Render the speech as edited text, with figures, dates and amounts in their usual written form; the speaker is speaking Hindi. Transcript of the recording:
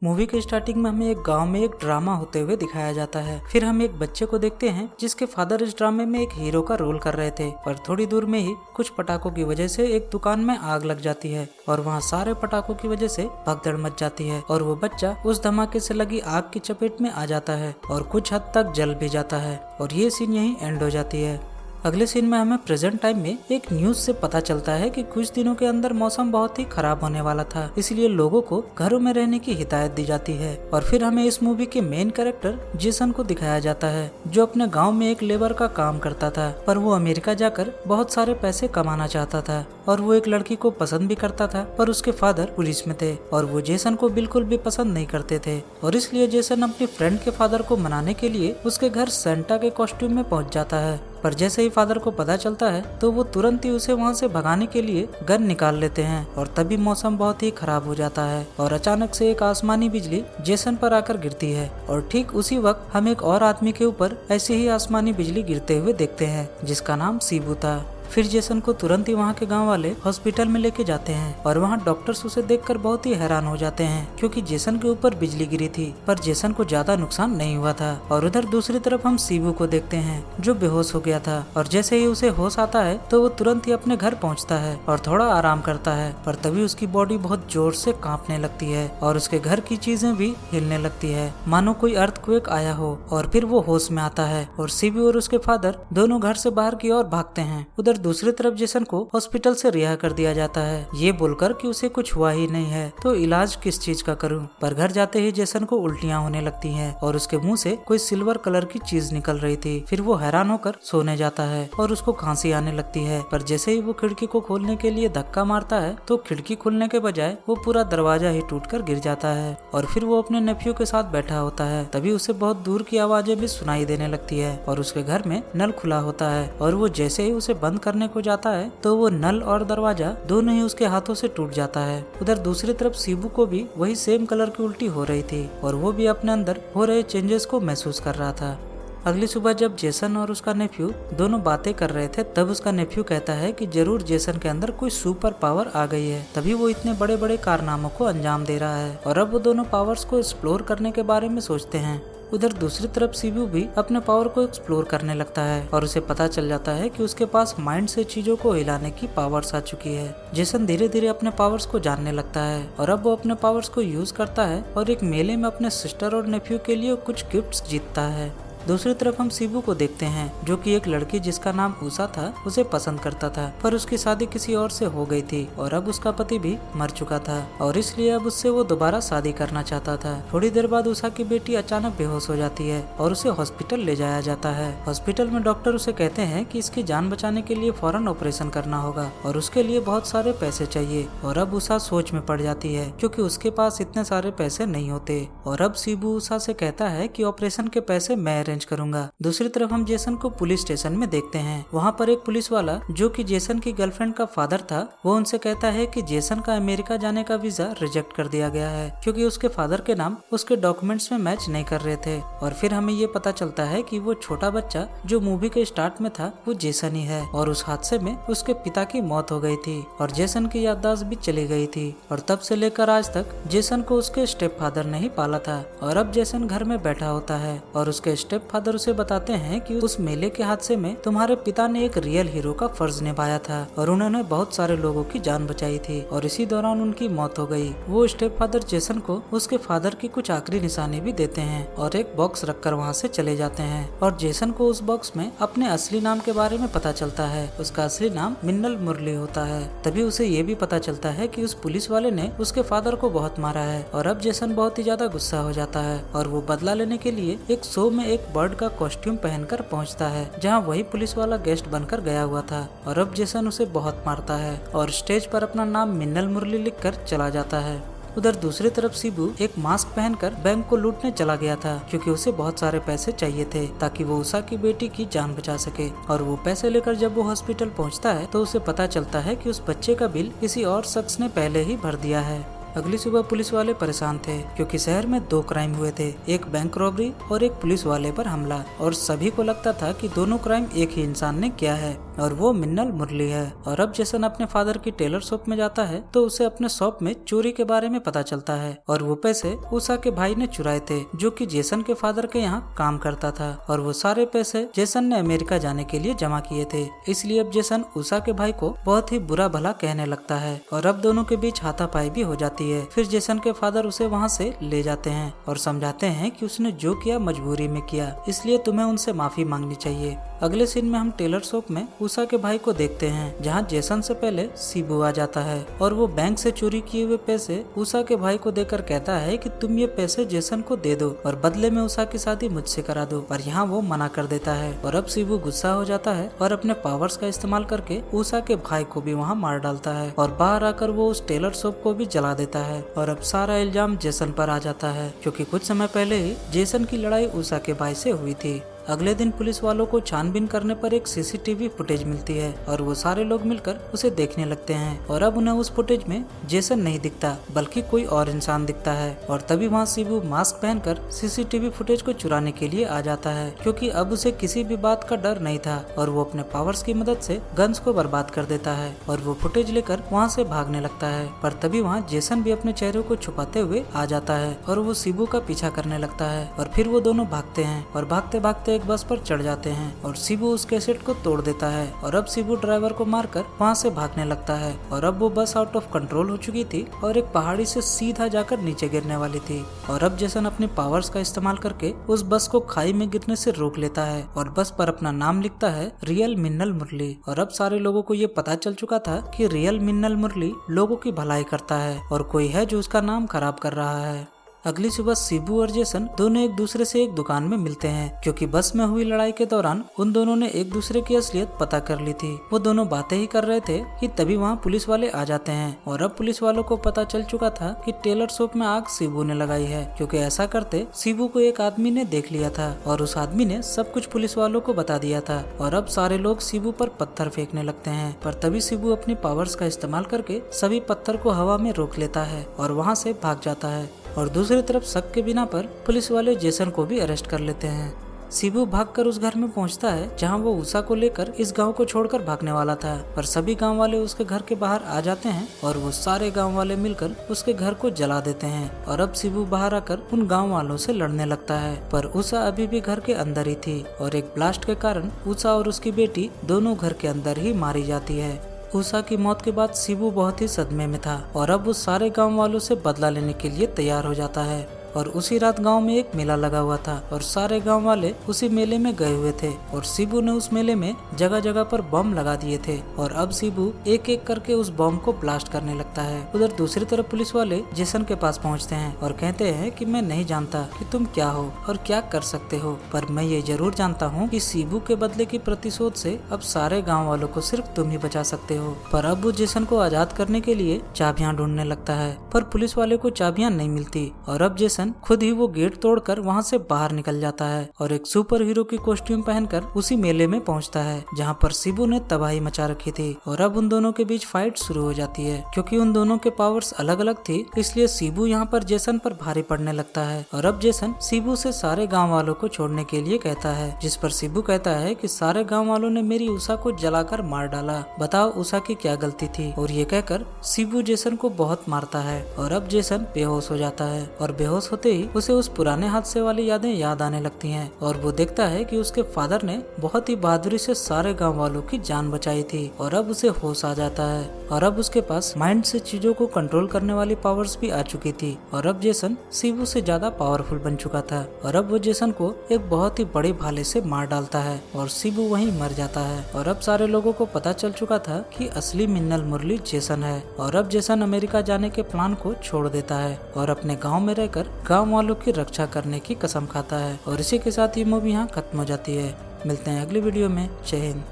मूवी के स्टार्टिंग में हमें एक गांव में एक ड्रामा होते हुए दिखाया जाता है। फिर हम एक बच्चे को देखते हैं जिसके फादर इस ड्रामे में एक हीरो का रोल कर रहे थे, पर थोड़ी दूर में ही कुछ पटाखों की वजह से एक दुकान में आग लग जाती है और वहाँ सारे पटाखों की वजह से भगदड़ मच जाती है और वो बच्चा उस धमाके से लगी आग की चपेट में आ जाता है और कुछ हद तक जल भी जाता है और ये सीन यहीं एंड हो जाती है। अगले सीन में हमें प्रेजेंट टाइम में एक न्यूज से पता चलता है कि कुछ दिनों के अंदर मौसम बहुत ही खराब होने वाला था, इसलिए लोगों को घरों में रहने की हिदायत दी जाती है। और फिर हमें इस मूवी के मेन कैरेक्टर जेसन को दिखाया जाता है, जो अपने गांव में एक लेबर का काम करता था, पर वो अमेरिका जाकर बहुत सारे पैसे कमाना चाहता था और वो एक लड़की को पसंद भी करता था, पर उसके फादर पुलिस में थे और वो जेसन को बिल्कुल भी पसंद नहीं करते थे। और इसलिए जेसन अपनी फ्रेंड के फादर को मनाने के लिए उसके घर सेंटा के कॉस्ट्यूम में पहुंच जाता है, पर जैसे ही फादर को पता चलता है तो वो तुरंत ही उसे वहाँ से भगाने के लिए गन निकाल लेते हैं और तभी मौसम बहुत ही खराब हो जाता है और अचानक से एक आसमानी बिजली जेसन पर आकर गिरती है और ठीक उसी वक्त हम एक और आदमी के ऊपर ऐसी ही आसमानी बिजली गिरते हुए देखते हैं जिसका नाम सीबू था। फिर जेसन को तुरंत ही वहाँ के गांव वाले हॉस्पिटल में लेके जाते हैं और वहाँ डॉक्टर्स उसे देखकर बहुत ही हैरान हो जाते हैं क्योंकि जेसन के ऊपर बिजली गिरी थी, पर जेसन को ज्यादा नुकसान नहीं हुआ था। और उधर दूसरी तरफ हम सीबू को देखते हैं जो बेहोश हो गया था और जैसे ही उसे होश आता है तो वो तुरंत ही अपने घर पहुँचता है और थोड़ा आराम करता है, पर तभी उसकी बॉडी बहुत जोर से कांपने लगती है और उसके घर की चीजें भी हिलने लगती है मानो कोई अर्थक्वेक आया हो। और फिर वो होश में आता है और सीबू और उसके फादर दोनों घर से बाहर की ओर भागते हैं। उधर दूसरी तरफ जेसन को हॉस्पिटल से रिहा कर दिया जाता है, ये बोलकर कि उसे कुछ हुआ ही नहीं है तो इलाज किस चीज का करूं। पर घर जाते ही जेसन को उल्टियां होने लगती हैं और उसके मुंह से कोई सिल्वर कलर की चीज निकल रही थी। फिर वो हैरान होकर सोने जाता है और उसको खांसी आने लगती है, पर जैसे ही वो खिड़की को खोलने के लिए धक्का मारता है तो खिड़की खुलने के बजाय वो पूरा दरवाजा ही टूटकर गिर जाता है और फिर वो अपने नेफ्यू के साथ बैठा होता है। तभी उसे बहुत दूर की आवाजें भी सुनाई देने लगती है और उसके घर में नल खुला होता है और वो जैसे ही उसे बंद करने को जाता है तो वो नल और दरवाजा दोनों ही उसके हाथों से टूट जाता है। उधर दूसरी तरफ सीबू को भी वही सेम कलर की उल्टी हो रही थी और वो भी अपने अंदर हो रहे चेंजेस को महसूस कर रहा था। अगली सुबह जब जेसन और उसका नेफ्यू दोनों बातें कर रहे थे तब उसका नेफ्यू कहता है कि जरूर जेसन के अंदर कोई सुपर पावर आ गई है, तभी वो इतने बड़े बड़े कारनामों को अंजाम दे रहा है और अब वो दोनों पावर्स को एक्सप्लोर करने के बारे में सोचते हैं। उधर दूसरी तरफ सीबू भी अपने पावर को एक्सप्लोर करने लगता है और उसे पता चल जाता है कि उसके पास माइंड से चीजों को हिलाने की पावर्स आ चुकी है। जेसन धीरे धीरे अपने पावर्स को जानने लगता है और अब वो अपने पावर्स को यूज करता है और एक मेले में अपने सिस्टर और नेफ्यू के लिए कुछ गिफ्ट्स जीतता है। दूसरी तरफ हम सीबू को देखते हैं जो कि एक लड़की जिसका नाम उषा था उसे पसंद करता था, पर उसकी शादी किसी और से हो गई थी और अब उसका पति भी मर चुका था और इसलिए अब उससे वो दोबारा शादी करना चाहता था। थोड़ी देर बाद उषा की बेटी अचानक बेहोश हो जाती है और उसे हॉस्पिटल ले जाया जाता है। हॉस्पिटल में डॉक्टर उसे कहते हैं कि इसकी जान बचाने के लिए फौरन ऑपरेशन करना होगा और उसके लिए बहुत सारे पैसे चाहिए और अब उषा सोच में पड़ जाती है क्योंकि उसके पास इतने सारे पैसे नहीं होते और अब सीबू उषा से कहता है कि ऑपरेशन के पैसे मैं करूंगा। दूसरी तरफ हम जेसन को पुलिस स्टेशन में देखते हैं। वहाँ पर एक पुलिस वाला जो कि जेसन की गर्लफ्रेंड का फादर था वो उनसे कहता है कि जेसन का अमेरिका जाने का वीजा रिजेक्ट कर दिया गया है क्योंकि उसके फादर के नाम उसके डॉक्यूमेंट्स में मैच नहीं कर रहे थे। और फिर हमें ये पता चलता है कि वो छोटा बच्चा जो मूवी के स्टार्ट में था वो जेसन ही है और उस हादसे में उसके पिता की मौत हो गई थी और जेसन की याददाश्त भी चली गई थी और तब से लेकर आज तक जेसन को उसके स्टेप फादर ने ही पाला था। और अब जेसन घर में बैठा होता है और उसके स्टेप फादर उसे बताते हैं कि उस मेले के हादसे में तुम्हारे पिता ने एक रियल हीरो का फर्ज निभाया था और उन्होंने बहुत सारे लोगों की जान बचाई थी और इसी दौरान उनकी मौत हो गई। वो स्टेप फादर जेसन को उसके फादर की कुछ आखिरी निशानी भी देते हैं और एक बॉक्स रखकर वहाँ से चले जाते हैं और जेसन को उस बॉक्स में अपने असली नाम के बारे में पता चलता है। उसका असली नाम मिन्नल मुरली होता है। तभी उसे ये भी पता चलता है कि उस पुलिस वाले ने उसके फादर को बहुत मारा है और अब जेसन बहुत ही ज्यादा गुस्सा हो जाता है और वो बदला लेने के लिए एक शो में एक बर्ड का कॉस्ट्यूम पहनकर पहुंचता है जहां वही पुलिस वाला गेस्ट बनकर गया हुआ था और अब जेसन उसे बहुत मारता है और स्टेज पर अपना नाम मिन्नल मुरली लिखकर चला जाता है। उधर दूसरी तरफ सीबू एक मास्क पहनकर बैंक को लूटने चला गया था क्योंकि उसे बहुत सारे पैसे चाहिए थे ताकि वो उषा की बेटी की जान बचा सके और वो पैसे लेकर जब वो हॉस्पिटल पहुंचता है तो उसे पता चलता है कि उस बच्चे का बिल किसी और शख्स ने पहले ही भर दिया है। अगली सुबह पुलिस वाले परेशान थे क्योंकि शहर में 2 क्राइम हुए थे, एक बैंक रॉबरी और एक पुलिस वाले पर हमला और सभी को लगता था कि दोनों क्राइम एक ही इंसान ने किया है। और वो मिन्नल मुरली है। और अब जेसन अपने फादर की टेलर शॉप में जाता है तो उसे अपने शॉप में चोरी के बारे में पता चलता है और वो पैसे उषा के भाई ने चुराए थे जो कि जेसन के फादर के यहाँ काम करता था और वो सारे पैसे जेसन ने अमेरिका जाने के लिए जमा किए थे। इसलिए अब जेसन उषा के भाई को बहुत ही बुरा भला कहने लगता है और अब दोनों के बीच हाथापाई भी हो जाती है। फिर जेसन के फादर उसे वहाँ से ले जाते हैं और समझाते हैं कि उसने जो किया मजबूरी में किया, इसलिए तुम्हें उनसे माफी मांगनी चाहिए। अगले सीन में हम टेलर शॉप में उषा के भाई को देखते हैं जहाँ जेसन से पहले शिबू आ जाता है और वो बैंक से चोरी किए हुए पैसे उषा के भाई को देकर कहता है कि तुम ये पैसे जेसन को दे दो और बदले में उषा की शादी मुझसे करा दो, पर यहाँ वो मना कर देता है। और अब शिबू गुस्सा हो जाता है और अपने पावर्स का इस्तेमाल करके उषा के भाई को भी वहाँ मार डालता है और बाहर आकर वो उस टेलर शॉप को भी जला देता है। और अब सारा इल्जाम जेसन पर आ जाता है क्योंकि कुछ समय पहले ही जेसन की लड़ाई उषा के भाई से हुई थी। अगले दिन पुलिस वालों को छानबीन करने पर एक सीसीटीवी फुटेज मिलती है और वो सारे लोग मिलकर उसे देखने लगते हैं और अब उन्हें उस फुटेज में जेसन नहीं दिखता बल्कि कोई और इंसान दिखता है। और तभी वहाँ शिबू मास्क पहनकर सीसीटीवी फुटेज को चुराने के लिए आ जाता है क्योंकि अब उसे किसी भी बात का डर नहीं था और वो अपने पावर्स की मदद से गन्स को बर्बाद कर देता है और वो फुटेज लेकर वहाँ से भागने लगता है। पर तभी वहाँ जेसन भी अपने चेहरे को छुपाते हुए आ जाता है और वो शिबू का पीछा करने लगता है और फिर वो दोनों भागते हैं और भागते भागते एक बस पर चढ़ जाते हैं और शिबू उस कैसेट को तोड़ देता है और अब शिबू ड्राइवर को मारकर वहाँ से भागने लगता है और अब वो बस आउट ऑफ कंट्रोल हो चुकी थी और एक पहाड़ी से सीधा जाकर नीचे गिरने वाली थी। और अब जेसन अपनी पावर्स का इस्तेमाल करके उस बस को खाई में गिरने से रोक लेता है और बस पर अपना नाम लिखता है रियल मिन्नल मुरली। और अब सारे लोगों को ये पता चल चुका था कि रियल मिन्नल मुरली लोगों की भलाई करता है और कोई है जो उसका नाम खराब कर रहा है। अगली सुबह शिबू और जेसन दोनों एक दूसरे से एक दुकान में मिलते हैं क्योंकि बस में हुई लड़ाई के दौरान उन दोनों ने एक दूसरे की असलियत पता कर ली थी। वो दोनों बातें ही कर रहे थे कि तभी वहाँ पुलिस वाले आ जाते हैं और अब पुलिस वालों को पता चल चुका था कि टेलर शॉप में आग शिबू ने लगाई है क्योंकि ऐसा करते शिबू को एक आदमी ने देख लिया था और उस आदमी ने सब कुछ पुलिस वालों को बता दिया था। और अब सारे लोग शिबू पर पत्थर फेंकने लगते हैं पर तभी शिबू अपनी पावर्स का इस्तेमाल करके सभी पत्थर को हवा में रोक लेता है और वहाँ से भाग जाता है। और दूसरी तरफ शक के बिना पर पुलिस वाले जेसन को भी अरेस्ट कर लेते हैं। शिबू भागकर उस घर में पहुंचता है जहां वो उषा को लेकर इस गांव को छोड़कर भागने वाला था, पर सभी गांव वाले उसके घर के बाहर आ जाते हैं और वो सारे गांव वाले मिलकर उसके घर को जला देते हैं। और अब शिबू बाहर आकर उन गांव वालों से लड़ने लगता है पर उषा अभी भी घर के अंदर ही थी और एक ब्लास्ट के कारण उषा और उसकी बेटी दोनों घर के अंदर ही मारी जाती है। उषा की मौत के बाद शिबू बहुत ही सदमे में था और अब वो सारे गांव वालों से बदला लेने के लिए तैयार हो जाता है। और उसी रात गांव में एक मेला लगा हुआ था और सारे गांव वाले उसी मेले में गए हुए थे और शिबू ने उस मेले में जगह जगह पर बम लगा दिए थे और अब शिबू एक एक करके उस बम को ब्लास्ट करने लगता है। उधर दूसरी तरफ पुलिस वाले जेसन के पास पहुंचते हैं और कहते हैं कि मैं नहीं जानता कि तुम क्या हो और क्या कर सकते हो, पर मैं ये जरूर जानता हूँ कि शिबू के बदले की प्रतिशोध से अब सारे गाँव वालों को सिर्फ तुम ही बचा सकते हो। पर अब वो जेसन को आजाद करने के लिए चाबियां ढूंढने लगता है पर पुलिस वाले को चाबियां नहीं मिलती और अब जेसन खुद ही वो गेट तोड़कर वहाँ से बाहर निकल जाता है और एक सुपर हीरो की कॉस्ट्यूम पहनकर उसी मेले में पहुँचता है जहाँ पर शिबू ने तबाही मचा रखी थी। और अब उन दोनों के बीच फाइट शुरू हो जाती है क्योंकि उन दोनों के पावर्स अलग अलग थी, इसलिए शिबू यहाँ पर जेसन पर भारी पड़ने लगता है और अब जेसन शिबू से सारे गाँव वालों को छोड़ने के लिए कहता है, जिस पर शिबू कहता है कि सारे गाँव वालों ने मेरी उषा को जलाकर मार डाला, बताओ उषा की क्या गलती थी। और ये कहकर शिबू जेसन को बहुत मारता है और अब जेसन बेहोश हो जाता है और बेहोश होते ही उसे उस पुराने हादसे वाली यादें याद आने लगती हैं और वो देखता है कि उसके फादर ने बहुत ही बहादुरी से सारे गांव वालों की जान बचाई थी और अब उसे होश आ जाता है और अब उसके पास माइंड से चीजों को कंट्रोल करने वाली पावर्स भी आ चुकी थी और अब जेसन शिबू से ज्यादा पावरफुल बन चुका था और अब वो जेसन को एक बहुत ही बड़े भाले से मार डालता है और शिबू वहीं मर जाता है। और अब सारे लोगों को पता चल चुका था कि असली मिन्नल मुरली जेसन है और अब जेसन अमेरिका जाने के प्लान को छोड़ देता है और अपने गाँव में रहकर गाँव वालों की रक्षा करने की कसम खाता है। और इसी के साथ ये मूवी यहाँ खत्म हो जाती है। मिलते हैं अगली वीडियो में। जय हिंद।